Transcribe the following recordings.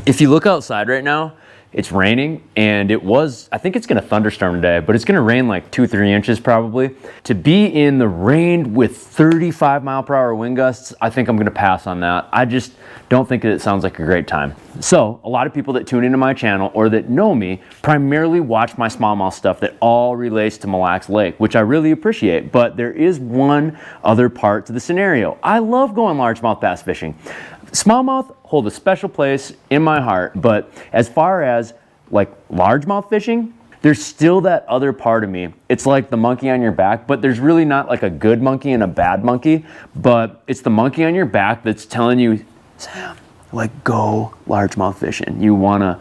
If you look outside right now, it's raining, and I think it's gonna thunderstorm today, but it's gonna rain like 2-3 inches probably. To be in the rain with 35-mile-per-hour wind gusts, I think I'm gonna pass on that. I just don't think that it sounds like a great time. So a lot of people that tune into my channel or that know me primarily watch my smallmouth stuff that all relates to Mille Lacs Lake, which I really appreciate, but there is one other part to the scenario. I love going largemouth bass fishing. Smallmouth hold a special place in my heart, but as far as like largemouth fishing, there's still that other part of me. It's like the monkey on your back, but there's really not like a good monkey and a bad monkey, but it's the monkey on your back that's telling you, Sam, like, go largemouth fishing. You wanna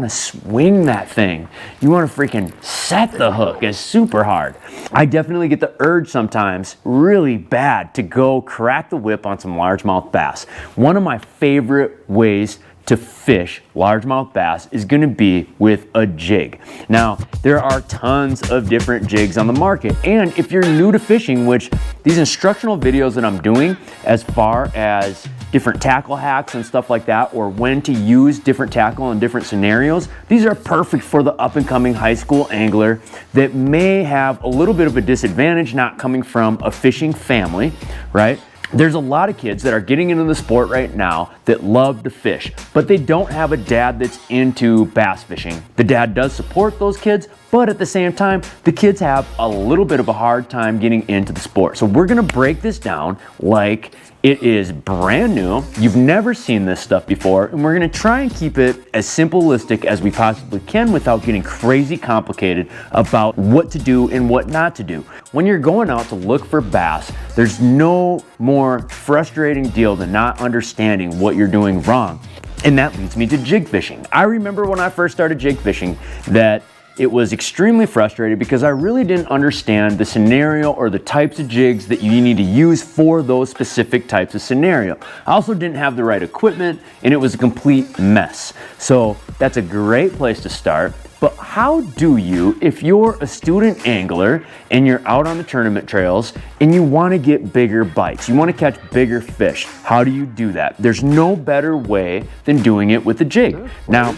swing that thing. You wanna freaking set the hook. It's super hard. I definitely get the urge sometimes, really bad, to go crack the whip on some largemouth bass. One of my favorite ways to fish largemouth bass is gonna be with a jig. Now, there are tons of different jigs on the market, and if you're new to fishing, which these instructional videos that I'm doing as far as different tackle hacks and stuff like that, or when to use different tackle in different scenarios, these are perfect for the up-and-coming high school angler that may have a little bit of a disadvantage not coming from a fishing family, right? There's a lot of kids that are getting into the sport right now that love to fish, but they don't have a dad that's into bass fishing. The dad does support those kids, but at the same time, the kids have a little bit of a hard time getting into the sport. So we're gonna break this down like it is brand new. You've never seen this stuff before, and we're gonna try and keep it as simplistic as we possibly can without getting crazy complicated about what to do and what not to do. When you're going out to look for bass, there's no more frustrating deal than not understanding what you're doing wrong. And that leads me to jig fishing. I remember when I first started jig fishing that it was extremely frustrating because I really didn't understand the scenario or the types of jigs that you need to use for those specific types of scenario. I also didn't have the right equipment, and it was a complete mess. So that's a great place to start. But how do you, if you're a student angler and you're out on the tournament trails and you want to get bigger bites, you want to catch bigger fish, how do you do that? There's no better way than doing it with a jig. Now,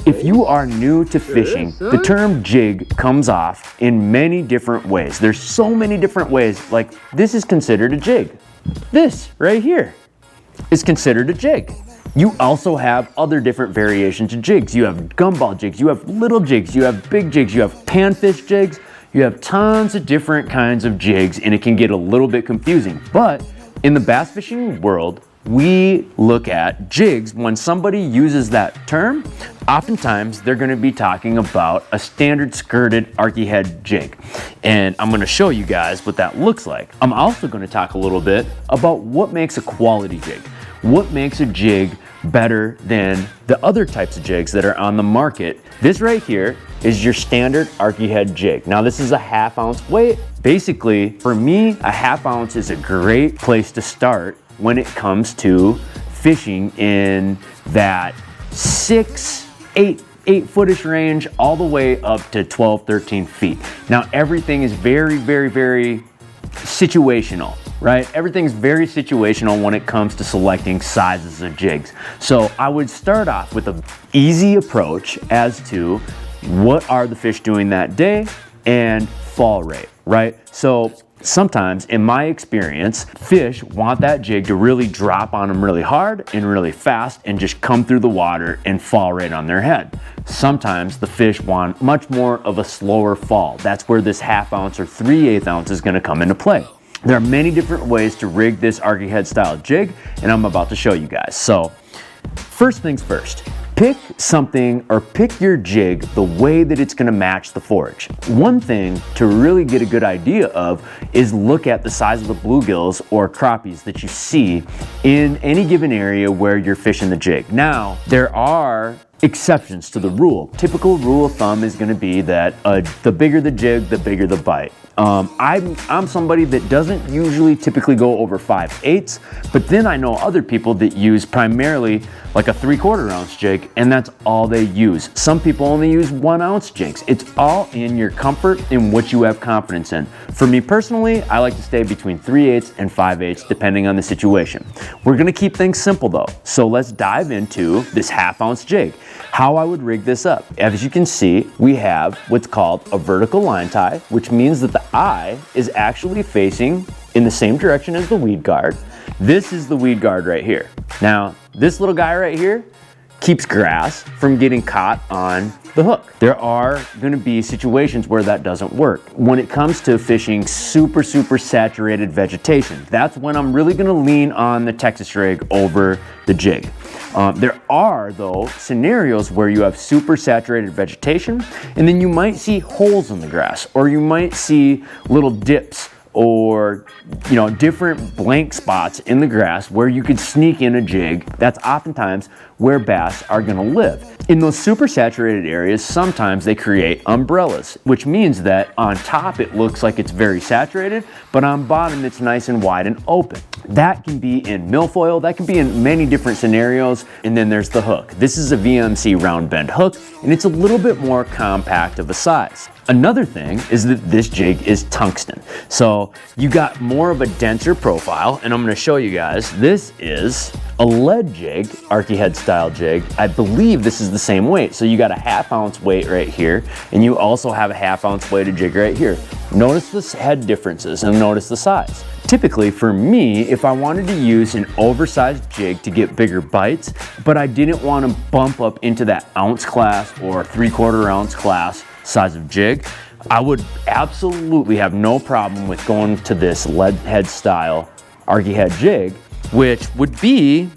if you are new to fishing, the term jig comes off in many different ways. There's so many different ways. Like, this is considered a jig. This right here is considered a jig. You also have other different variations of jigs. You have gumball jigs, you have little jigs, you have big jigs, you have panfish jigs, you have tons of different kinds of jigs, and it can get a little bit confusing. But in the bass fishing world, we look at jigs. When somebody uses that term, oftentimes they're gonna be talking about a standard skirted Arky head jig. And I'm gonna show you guys what that looks like. I'm also gonna talk a little bit about what makes a quality jig. What makes a jig better than the other types of jigs that are on the market. This right here is your standard Arky head jig. Now this is a 1/2 ounce weight. Basically, for me, a 1/2 ounce is a great place to start when it comes to fishing in that 8 footish range all the way up to 12-13 feet. Now everything is very, very, very situational, right? Everything's very situational when it comes to selecting sizes of jigs. So I would start off with an easy approach as to what are the fish doing that day and fall rate, right? So sometimes, in my experience, fish want that jig to really drop on them really hard and really fast and just come through the water and fall right on their head. Sometimes the fish want much more of a slower fall. That's where this 1/2 ounce or 3/8 ounce is gonna come into play. There are many different ways to rig this Arky head style jig, and I'm about to show you guys. So, first things first. Pick something or pick your jig the way that it's gonna match the forage. One thing to really get a good idea of is look at the size of the bluegills or crappies that you see in any given area where you're fishing the jig. Now, there are exceptions to the rule. Typical rule of thumb is gonna be that the bigger the jig, the bigger the bite. I'm somebody that doesn't usually typically go over 5/8, but then I know other people that use primarily like a 3/4 ounce jig, and that's all they use. Some people only use 1 ounce jigs. It's all in your comfort and what you have confidence in. For me personally, I like to stay between 3/8 and 5/8 depending on the situation. We're gonna keep things simple though, so let's dive into this 1/2 ounce jig. How I would rig this up. As you can see, we have what's called a vertical line tie, which means that the eye is actually facing in the same direction as the weed guard. This is the weed guard right here. Now, this little guy right here keeps grass from getting caught on the hook. There are gonna be situations where that doesn't work. When it comes to fishing super saturated vegetation, that's when I'm really gonna lean on the Texas rig over the jig. There are, though, scenarios where you have super saturated vegetation, and then you might see holes in the grass, or you might see little dips, or different blank spots in the grass where you could sneak in a jig. That's oftentimes where bass are gonna live. In those super saturated areas, sometimes they create umbrellas, which means that on top it looks like it's very saturated, but on bottom it's nice and wide and open. That can be in milfoil, that can be in many different scenarios, and then there's the hook. This is a VMC round bend hook, and it's a little bit more compact of a size. Another thing is that this jig is tungsten. So you got more of a denser profile, and I'm gonna show you guys. This is a lead jig, Arky head style jig. I believe this is the same weight. So you got a 1/2 ounce weight right here, and you also have a 1/2 ounce weighted jig right here. Notice the head differences and notice the size. Typically for me, if I wanted to use an oversized jig to get bigger bites, but I didn't want to bump up into that ounce class or 3/4 ounce class size of jig, I would absolutely have no problem with going to this lead head style Arky head jig, which would be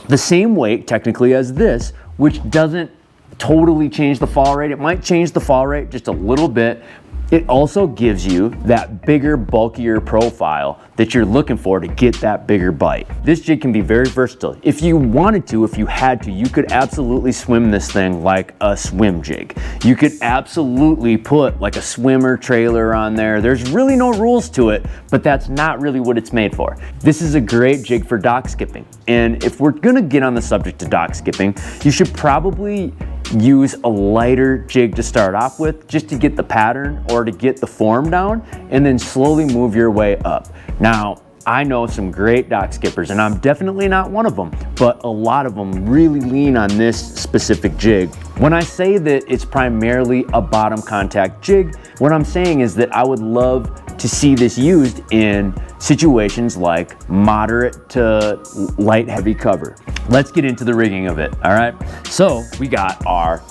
the same weight technically as this, which doesn't totally change the fall rate. It might change the fall rate just a little bit. It also gives you that bigger, bulkier profile that you're looking for to get that bigger bite. This jig can be very versatile. If you wanted to, if you had to, you could absolutely swim this thing like a swim jig. You could absolutely put like a swimmer trailer on there. There's really no rules to it, but that's not really what it's made for. This is a great jig for dock skipping. And if we're gonna get on the subject of dock skipping, you should probably use a lighter jig to start off with, just to get the pattern or to get the form down, and then slowly move your way up. Now, I know some great dock skippers, and I'm definitely not one of them, but a lot of them really lean on this specific jig. When I say that it's primarily a bottom contact jig, what I'm saying is that I would love to see this used in situations like moderate to light heavy cover. Let's get into the rigging of it, all right? So we got our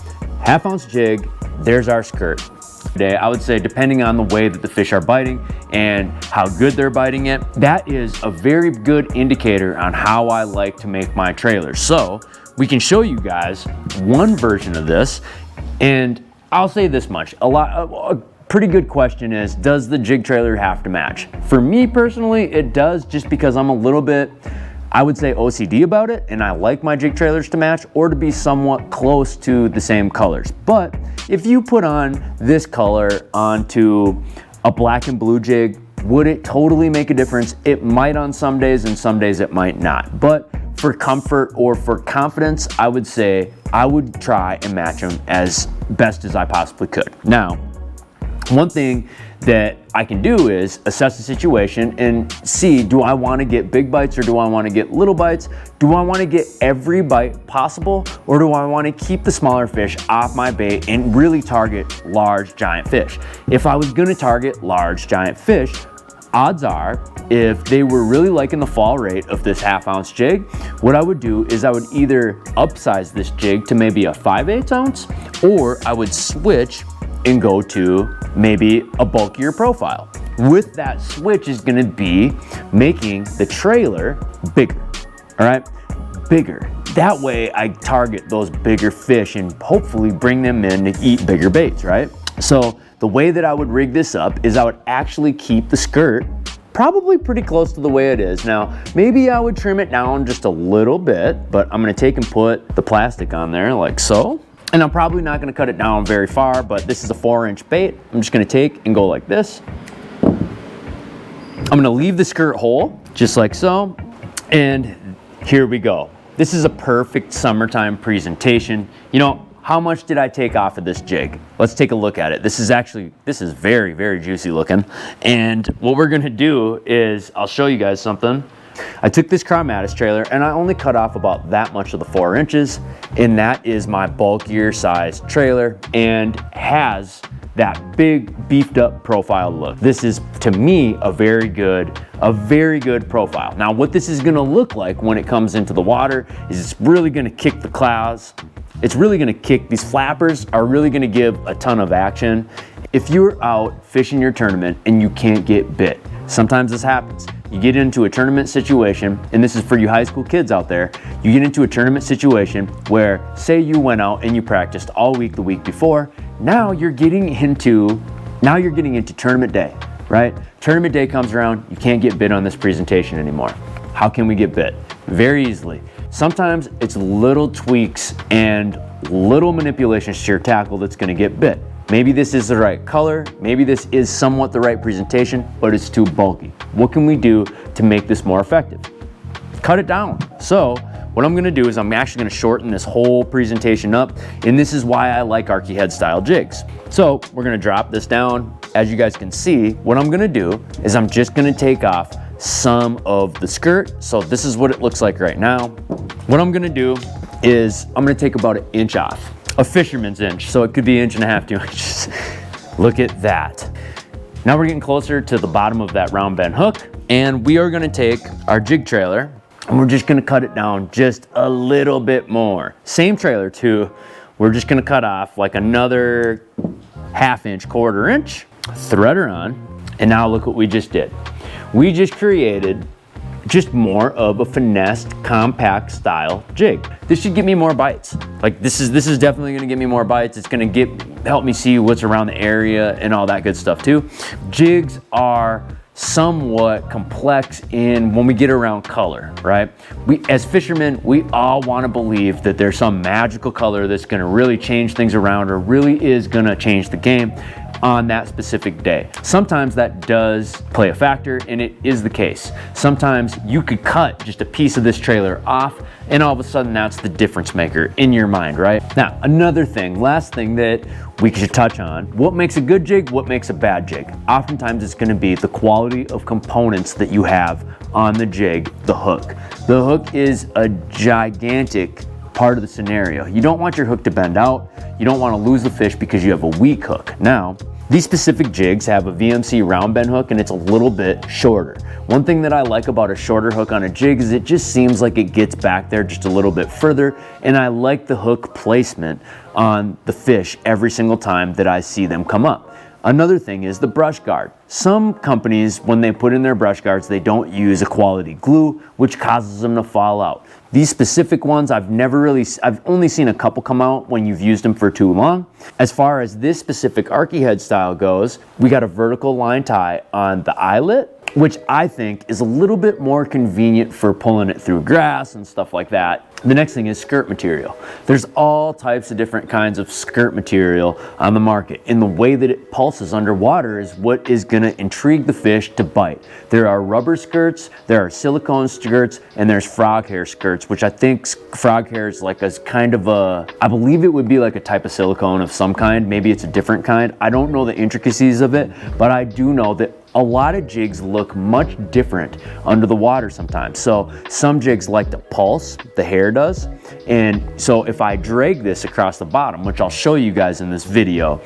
1/2 ounce jig, there's our skirt. Today, I would say depending on the way that the fish are biting and how good they're biting it, that is a very good indicator on how I like to make my trailers. So we can show you guys one version of this, and I'll say this much, a pretty good question is, does the jig trailer have to match? For me personally, it does, just because I'm a little bit, I would say, OCD about it, and I like my jig trailers to match or to be somewhat close to the same colors. But if you put on this color onto a black and blue jig, would it totally make a difference? It might on some days, and some days it might not. But for comfort or for confidence, I would say I would try and match them as best as I possibly could. Now, one thing that I can do is assess the situation and see, do I want to get big bites or do I want to get little bites? Do I want to get every bite possible, or do I want to keep the smaller fish off my bait and really target large giant fish? If I was going to target large giant fish, odds are, if they were really liking the fall rate of this 1/2 ounce jig, what I would do is I would either upsize this jig to maybe a 5/8 ounce, or I would switch and go to maybe a bulkier profile. With that switch is gonna be making the trailer bigger, all right? Bigger. That way I target those bigger fish and hopefully bring them in to eat bigger baits, right? So the way that I would rig this up is I would actually keep the skirt probably pretty close to the way it is. Now, maybe I would trim it down just a little bit, but I'm gonna take and put the plastic on there like so. And I'm probably not gonna cut it down very far, but this is a 4-inch bait. I'm just gonna take and go like this. I'm gonna leave the skirt whole, just like so. And here we go. This is a perfect summertime presentation. You know, how much did I take off of this jig? Let's take a look at it. This is very, very juicy looking. And what we're gonna do is, I'll show you guys something. I took this Crawmatis trailer and I only cut off about that much of the 4 inches, and that is my bulkier size trailer and has that big beefed up profile look. This is, to me, a very good profile. Now, what this is gonna look like when it comes into the water is it's really gonna kick the clouds. It's really gonna kick, these flappers are really gonna give a ton of action. If you're out fishing your tournament and you can't get bit, sometimes this happens. You get into a tournament situation, and this is for you high school kids out there, you get into a tournament situation where, say you went out and you practiced all week the week before, now you're getting into tournament day, right? Tournament day comes around, you can't get bit on this presentation anymore. How can we get bit? Very easily. Sometimes it's little tweaks and little manipulations to your tackle that's gonna get bit. Maybe this is the right color, maybe this is somewhat the right presentation, but it's too bulky. What can we do to make this more effective? Cut it down. So what I'm gonna do is I'm actually gonna shorten this whole presentation up, and this is why I like Arky head style jigs. So we're gonna drop this down. As you guys can see, what I'm gonna do is I'm just gonna take off some of the skirt. So this is what it looks like right now. What I'm gonna do is I'm gonna take about 1 inch off. A fisherman's inch, so it could be 1.5 inches, 2 inches. Look at that. Now we're getting closer to the bottom of that round bend hook, and we are gonna take our jig trailer and we're just gonna cut it down just a little bit more. Same trailer too. We're just gonna cut off like another 1/2 inch, 1/4 inch, thread her on, and now look what we just did. We just created just more of a finessed, compact style jig. This should give me more bites. Like this is definitely gonna give me more bites. It's gonna help me see what's around the area and all that good stuff too. Jigs are somewhat complex when we get around color, right? As fishermen, we all wanna believe that there's some magical color that's gonna really change things around or really is gonna change the game on that specific day. Sometimes that does play a factor, and it is the case. Sometimes you could cut just a piece of this trailer off, and all of a sudden that's the difference maker in your mind, right? Now, last thing that we should touch on, what makes a good jig, what makes a bad jig? Oftentimes it's gonna be the quality of components that you have on the jig, the hook. The hook is a gigantic part of the scenario. You don't want your hook to bend out. You don't want to lose the fish because you have a weak hook. Now, these specific jigs have a VMC round bend hook and it's a little bit shorter. One thing that I like about a shorter hook on a jig is it just seems like it gets back there just a little bit further, and I like the hook placement on the fish every single time that I see them come up. Another thing is the brush guard. Some companies, when they put in their brush guards, they don't use a quality glue, which causes them to fall out. These specific ones, I've only seen a couple come out when you've used them for too long. As far as this specific Arky head style goes, we got a vertical line tie on the eyelet, which I think is a little bit more convenient for pulling it through grass and stuff like that. The next thing is skirt material. There's all types of different kinds of skirt material on the market, and the way that it pulses underwater is what is gonna intrigue the fish to bite. There are rubber skirts, there are silicone skirts, and there's frog hair skirts, which I think frog hair is like a kind of I believe it would be like a type of silicone of some kind. Maybe it's a different kind. I don't know the intricacies of it, but I do know that a lot of jigs look much different under the water sometimes. So some jigs like to pulse, the hair does. And so if I drag this across the bottom, which I'll show you guys in this video,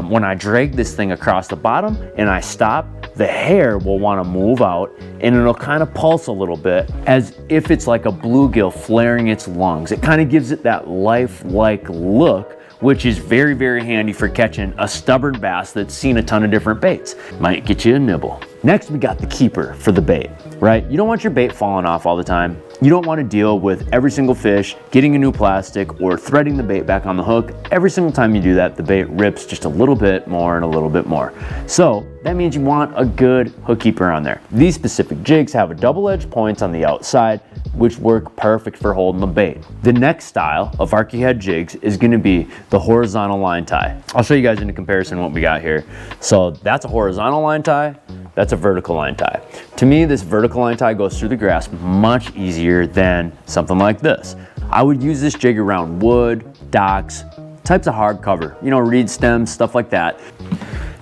when I drag this thing across the bottom and I stop, the hair will want to move out and it'll kind of pulse a little bit as if it's like a bluegill flaring its lungs. It kind of gives it that lifelike look, which is very, very handy for catching a stubborn bass that's seen a ton of different baits. Might get you a nibble. Next, we got the keeper for the bait, right? You don't want your bait falling off all the time. You don't want to deal with every single fish getting a new plastic or threading the bait back on the hook. Every single time you do that, the bait rips just a little bit more and a little bit more. So that means you want a good hook keeper on there. These specific jigs have a double-edged points on the outside, which work perfect for holding the bait. The next style of Arky head jigs is going to be the horizontal line tie. I'll show you guys in a comparison what we got here. So that's a horizontal line tie, that's a vertical line tie. To me, this vertical line tie goes through the grass much easier than something like this. I would use this jig around wood, docks, types of hard cover, you know, reed stems, stuff like that.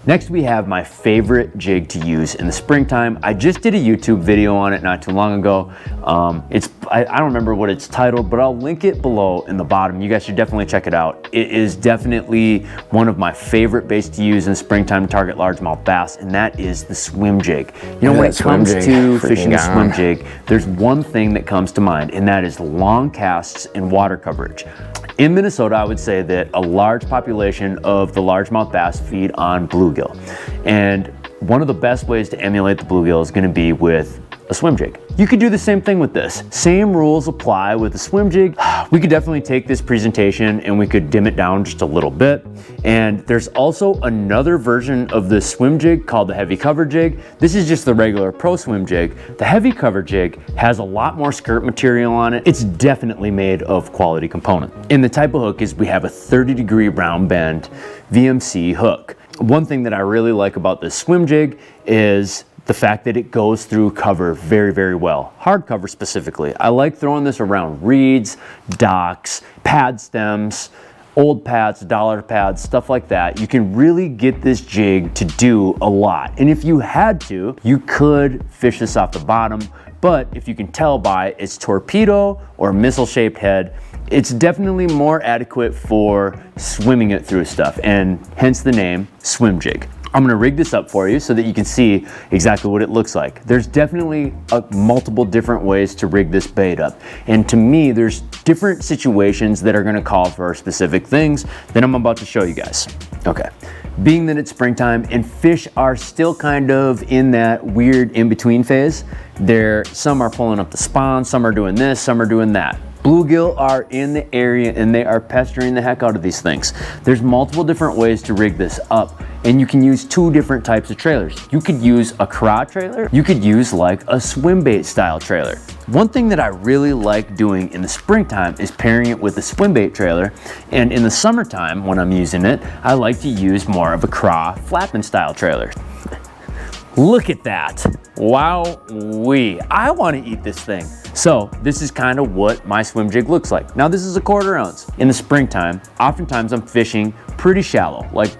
Next, we have my favorite jig to use in the springtime. I just did a YouTube video on it not too long ago. I don't remember what it's titled, but I'll link it below in the bottom. You guys should definitely check it out. It is definitely one of my favorite baits to use in springtime to target largemouth bass, and that is the swim jig. You know, when it comes to fishing a swim jig, there's one thing that comes to mind, and that is long casts and water coverage. In Minnesota, I would say that a large population of the largemouth bass feed on bluegill. And one of the best ways to emulate the bluegill is going to be with a swim jig. You could do the same thing with this. Same rules apply with the swim jig. We could definitely take this presentation and we could dim it down just a little bit. And there's also another version of the swim jig called the heavy cover jig. This is just the regular pro swim jig. The heavy cover jig has a lot more skirt material on it. It's definitely made of quality component. And the type of hook is we have a 30-degree round bend VMC hook. One thing that I really like about this swim jig is the fact that it goes through cover very, very well. Hard cover specifically. I like throwing this around reeds, docks, pad stems, old pads, dollar pads, stuff like that. You can really get this jig to do a lot. And if you had to, you could fish this off the bottom, but if you can tell by its torpedo or missile-shaped head, it's definitely more adequate for swimming it through stuff, and hence the name swim jig. I'm gonna rig this up for you so that you can see exactly what it looks like. There's definitely multiple different ways to rig this bait up. And to me, there's different situations that are gonna call for specific things that I'm about to show you guys. Okay, being that it's springtime and fish are still kind of in that weird in-between phase, some are pulling up the spawn, some are doing this, some are doing that. Bluegill are in the area and they are pestering the heck out of these things. There's multiple different ways to rig this up, and you can use two different types of trailers. You could use a craw trailer, you could use like a swim bait style trailer. One thing that I really like doing in the springtime is pairing it with a swim bait trailer, and in the summertime when I'm using it, I like to use more of a craw flapping style trailer. Look at that. Wow-wee. I want to eat this thing. So this is kind of what my swim jig looks like. Now this is a 1/4 ounce. In the springtime, oftentimes I'm fishing pretty shallow, like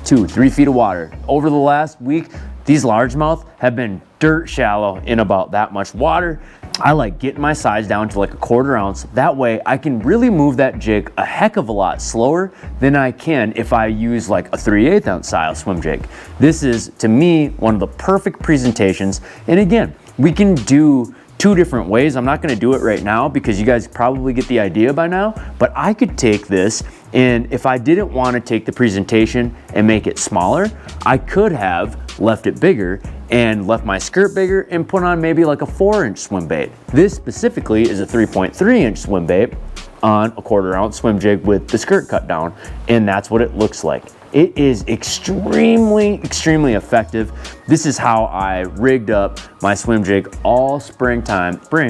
2-3 feet of water. Over the last week, these largemouth have been dirt shallow in about that much water. I like getting my size down to like a 1/4 ounce. That way I can really move that jig a heck of a lot slower than I can if I use like a 3/8 ounce style swim jig. This is, to me, one of the perfect presentations. And again, we can do two different ways. I'm not gonna do it right now because you guys probably get the idea by now, but I could take this, and if I didn't want to take the presentation and make it smaller, I could have left it bigger and left my skirt bigger and put on maybe like a 4-inch swim bait. This specifically is a 3.3-inch swim bait on a 1/4 ounce swim jig with the skirt cut down, and that's what it looks like. It is extremely, extremely effective. This is how I rigged up my swim jig all spring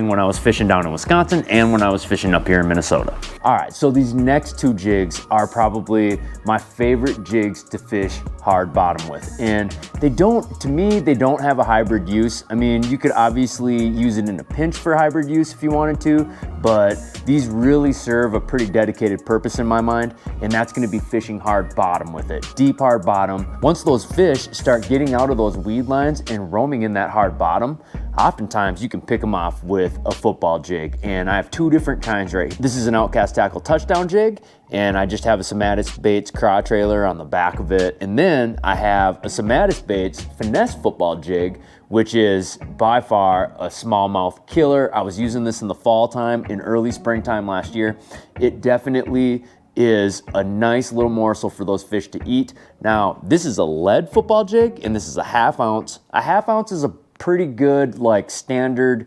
when I was fishing down in Wisconsin and when I was fishing up here in Minnesota. All right, so these next two jigs are probably my favorite jigs to fish hard bottom with. And to me, they don't have a hybrid use. I mean, you could obviously use it in a pinch for hybrid use if you wanted to, but these really serve a pretty dedicated purpose in my mind, and that's gonna be fishing hard bottom with it. Deep hard bottom. Once those fish start getting out of those weed lines and roaming in that hard bottom, oftentimes you can pick them off with a football jig. And I have two different kinds right here. This is an Outkast tackle touchdown jig, and I just have a Samatis Baits craw trailer on the back of it. And then I have a Samatis Baits finesse football jig, which is by far a smallmouth killer. I was using this in the fall time, in early springtime last year. It definitely is a nice little morsel for those fish to eat. Now, this is a lead football jig, and this is a 1/2 ounce. A 1/2 ounce is a pretty good, like, standard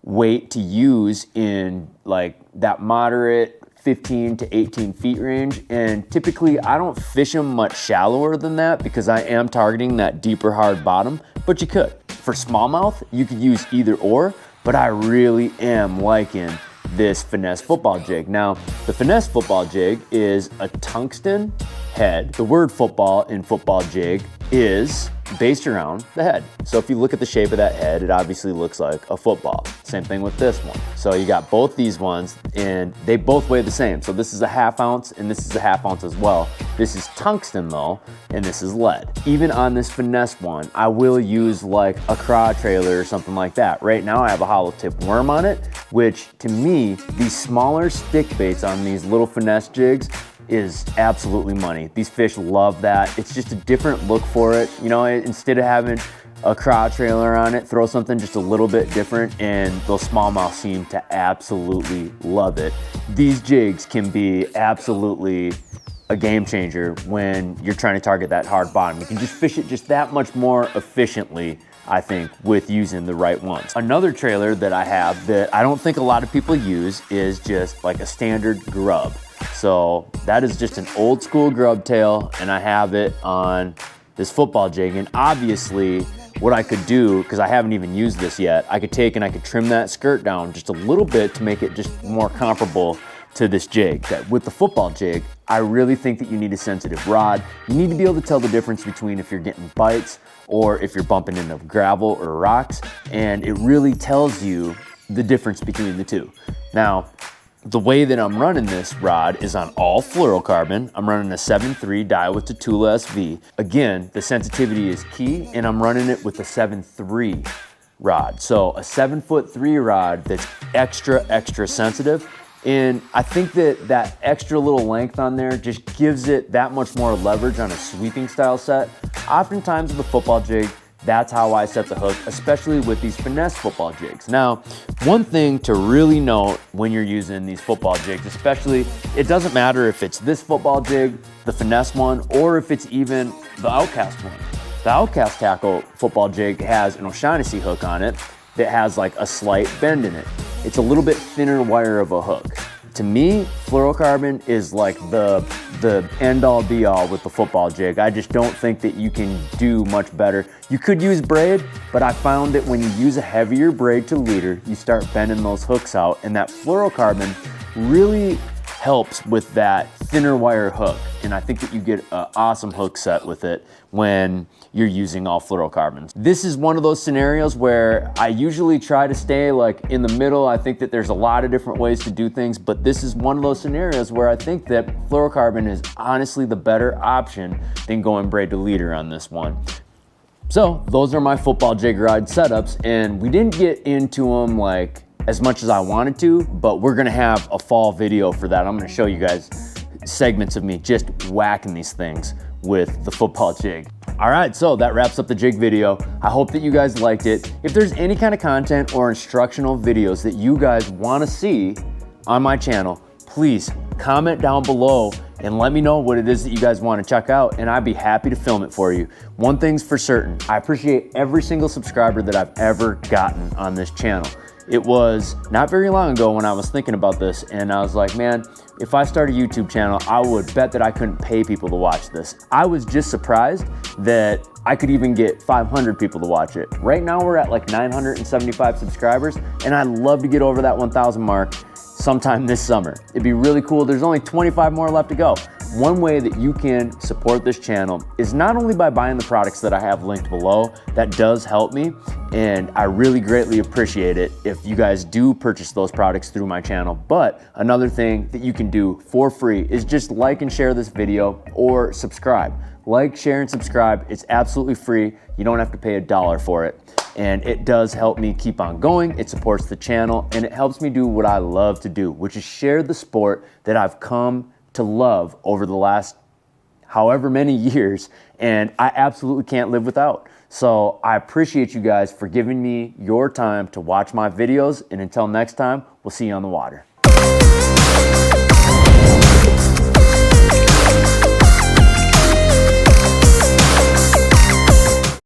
weight to use in like that moderate 15 to 18 feet range. And typically I don't fish them much shallower than that because I am targeting that deeper hard bottom, but you could. For smallmouth, you could use either or, but I really am liking this finesse football jig. Now, the finesse football jig is a tungsten head. The word football in football jig is based around the head. So if you look at the shape of that head, it obviously looks like a football. Same thing with this one. So you got both these ones and they both weigh the same. So this is a 1/2 ounce and this is a 1/2 ounce as well. This is tungsten though, and this is lead. Even on this finesse one, I will use like a craw trailer or something like that. Right now I have a hollow tip worm on it, which to me, these smaller stick baits on these little finesse jigs is absolutely money. These fish love that. It's just a different look for it. You know, instead of having a craw trailer on it, throw something just a little bit different, and those smallmouth seem to absolutely love it. These jigs can be absolutely a game changer when you're trying to target that hard bottom. You can just fish it just that much more efficiently, I think, with using the right ones. Another trailer that I have that I don't think a lot of people use is just like a standard grub. So that is just an old school grub tail, and I have it on this football jig. And obviously what I could do, because I haven't even used this yet, I could take and I could trim that skirt down just a little bit to make it just more comparable to this jig. That with the football jig, I really think that you need a sensitive rod. You need to be able to tell the difference between if you're getting bites or if you're bumping into gravel or rocks, and it really tells you the difference between the two. Now, the way that I'm running this rod is on all fluorocarbon. I'm running a 7.3 Daiwa Tatula SV. Again, the sensitivity is key, and I'm running it with a 7.3 rod. So a 7'3" rod that's extra sensitive. And I think that that extra little length on there just gives it that much more leverage on a sweeping style set. Oftentimes with a football jig, that's how I set the hook, especially with these finesse football jigs. Now, one thing to really note when you're using these football jigs, especially, it doesn't matter if it's this football jig, the finesse one, or if it's even the Outkast one. The Outkast tackle football jig has an O'Shaughnessy hook on it that has like a slight bend in it. It's a little bit thinner wire of a hook. To me, fluorocarbon is like the end all be all with the football jig. I just don't think that you can do much better. You could use braid, but I found that when you use a heavier braid to leader, you start bending those hooks out, and that fluorocarbon really helps with that thinner wire hook. And I think that you get an awesome hook set with it when you're using all fluorocarbons. This is one of those scenarios where I usually try to stay like in the middle. I think that there's a lot of different ways to do things, but this is one of those scenarios where I think that fluorocarbon is honestly the better option than going braid to leader on this one. So those are my football jig rod setups, and we didn't get into them like as much as I wanted to, but we're gonna have a fall video for that. I'm gonna show you guys segments of me just whacking these things with the football jig. All right, so that wraps up the jig video. I hope that you guys liked it. If there's any kind of content or instructional videos that you guys wanna see on my channel, please comment down below and let me know what it is that you guys want to check out, and I'd be happy to film it for you. One thing's for certain, I appreciate every single subscriber that I've ever gotten on this channel. It was not very long ago when I was thinking about this, and I was like, man, if I start a YouTube channel, I would bet that I couldn't pay people to watch this. I was just surprised that I could even get 500 people to watch it. Right now we're at like 975 subscribers, and I'd love to get over that 1,000 mark sometime this summer. It'd be really cool. There's only 25 more left to go. One way that you can support this channel is not only by buying the products that I have linked below. That does help me, and I really greatly appreciate it if you guys do purchase those products through my channel. But another thing that you can do for free is just like and share this video or subscribe. Like, share, and subscribe. It's absolutely free. You don't have to pay $1 for it. And it does help me keep on going. It supports the channel, and it helps me do what I love to do, which is share the sport that I've come to love over the last however many years, and I absolutely can't live without. So I appreciate you guys for giving me your time to watch my videos, and until next time, we'll see you on the water.